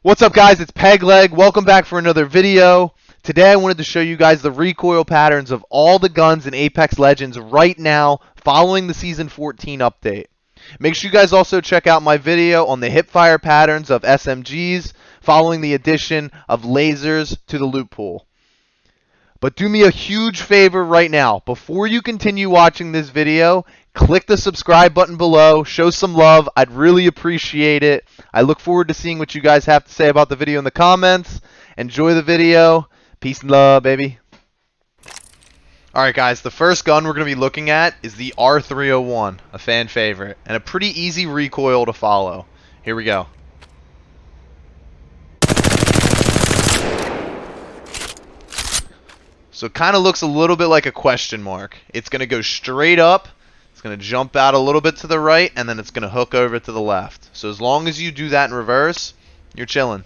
What's up, guys? It's Pegleg. Welcome back for another video. Today I wanted to show you guys the recoil patterns of all the guns in Apex Legends right now following the Season 14 update. Make sure you guys also check out my video on the hipfire patterns of SMGs following the addition of lasers to the loot pool. But do me a huge favor right now. Before you continue watching this video, click the subscribe button below. Show some love. I'd really appreciate it. I look forward to seeing what you guys have to say about the video in the comments. Enjoy the video. Peace and love, baby. Alright, guys. The first gun we're going to be looking at is the R301, a fan favorite, and a pretty easy recoil to follow. Here we go. So it kind of looks a little bit like a question mark. It's going to go straight up. It's going to jump out a little bit to the right, and then it's going to hook over to the left. So as long as you do that in reverse, you're chilling.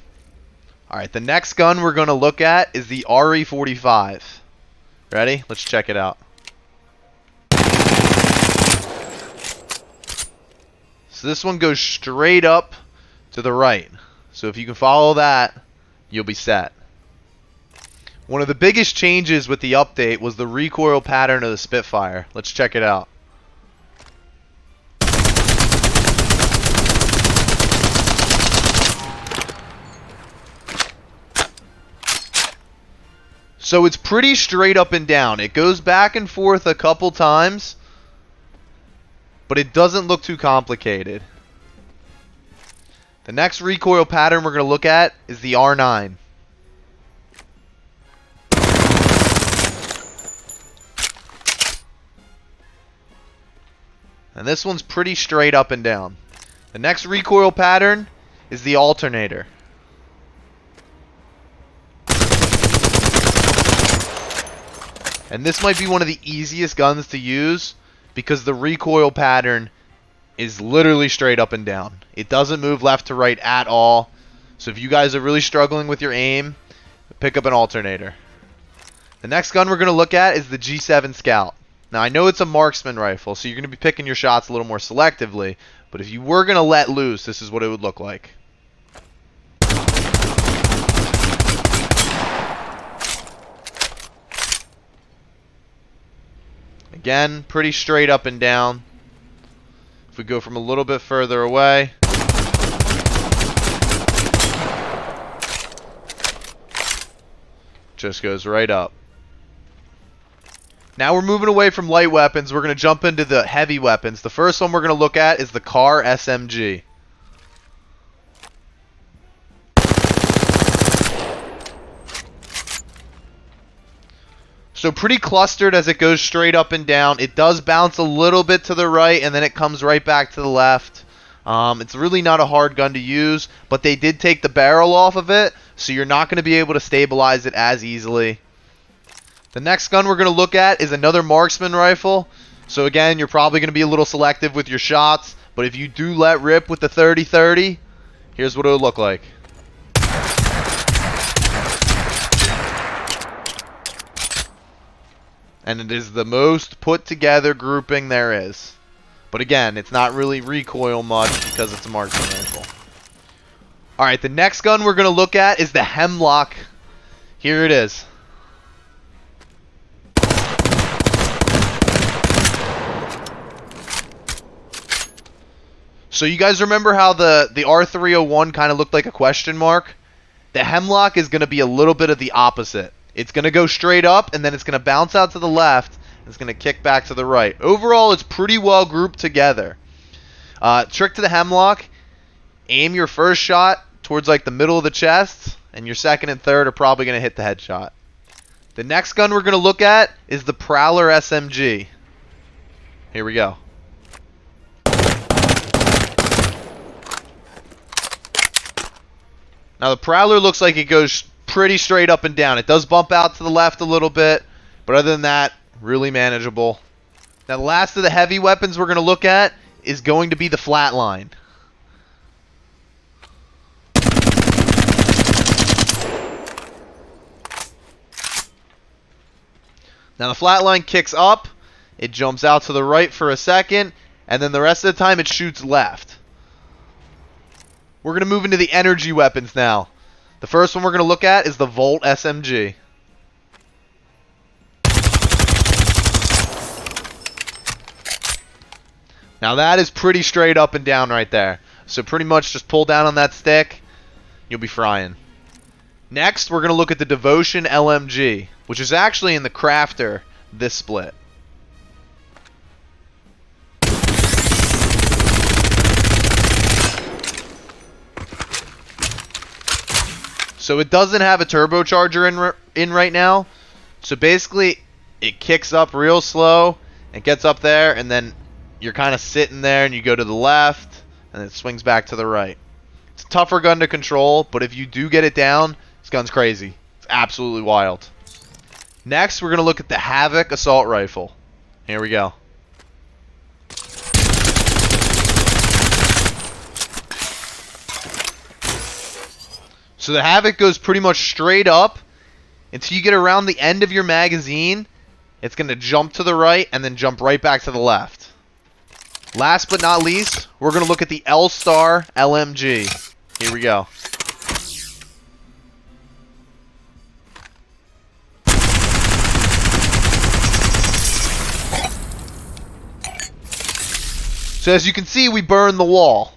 Alright, the next gun we're going to look at is the RE45. Ready? Let's check it out. So this one goes straight up to the right. So if you can follow that, you'll be set. One of the biggest changes with the update was the recoil pattern of the Spitfire. Let's check it out. So it's pretty straight up and down. It goes back and forth a couple times, but it doesn't look too complicated. The next recoil pattern we're going to look at is the R9. And this one's pretty straight up and down. The next recoil pattern is the alternator. And this might be one of the easiest guns to use because the recoil pattern is literally straight up and down. It doesn't move left to right at all. So if you guys are really struggling with your aim, pick up an alternator. The next gun we're going to look at is the G7 Scout. Now, I know it's a marksman rifle, so you're going to be picking your shots a little more selectively, but if you were going to let loose, this is what it would look like. Again, pretty straight up and down. If we go from a little bit further away, just goes right up. Now we're moving away from light weapons. We're going to jump into the heavy weapons. The first one we're going to look at is the Car SMG. So pretty clustered as it goes straight up and down. It does bounce a little bit to the right, and then it comes right back to the left. It's really not a hard gun to use, but they did take the barrel off of it, so you're not going to be able to stabilize it as easily. The next gun we're going to look at is another marksman rifle. So again, you're probably going to be a little selective with your shots, but if you do let rip with the 30-30, here's what it would look like. And it is the most put together grouping there is. But again, it's not really recoil much because it's a marksman rifle. Alright, the next gun we're going to look at is the Hemlock. Here it is. So you guys remember how the R301 kind of looked like a question mark? The Hemlock is going to be a little bit of the opposite. It's going to go straight up, and then it's going to bounce out to the left, and it's going to kick back to the right. Overall, it's pretty well grouped together. Trick to the Hemlock, aim your first shot towards like the middle of the chest, and your second and third are probably going to hit the headshot. The next gun we're going to look at is the Prowler SMG. Here we go. Now the Prowler looks like it goes pretty straight up and down. It does bump out to the left a little bit, but other than that, really manageable. Now the last of the heavy weapons we're going to look at is going to be the Flatline. Now the Flatline kicks up, it jumps out to the right for a second, and then the rest of the time it shoots left. We're going to move into the energy weapons now. The first one we're going to look at is the Volt SMG. Now that is pretty straight up and down right there. So pretty much just pull down on that stick, you'll be frying. Next, we're going to look at the Devotion LMG, which is actually in the crafter, this split. So it doesn't have a turbocharger in right now. So basically, it kicks up real slow and gets up there, and then you're kind of sitting there and you go to the left, and it swings back to the right. It's a tougher gun to control, but if you do get it down, this gun's crazy. It's absolutely wild. Next, we're going to look at the Havoc Assault Rifle. Here we go. So the Havoc goes pretty much straight up until you get around the end of your magazine. It's going to jump to the right and then jump right back to the left. Last but not least, we're going to look at the L-Star LMG. Here we go. So as you can see, we burned the wall.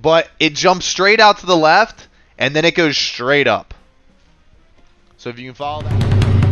But it jumps straight out to the left, and then it goes straight up. So if you can follow that.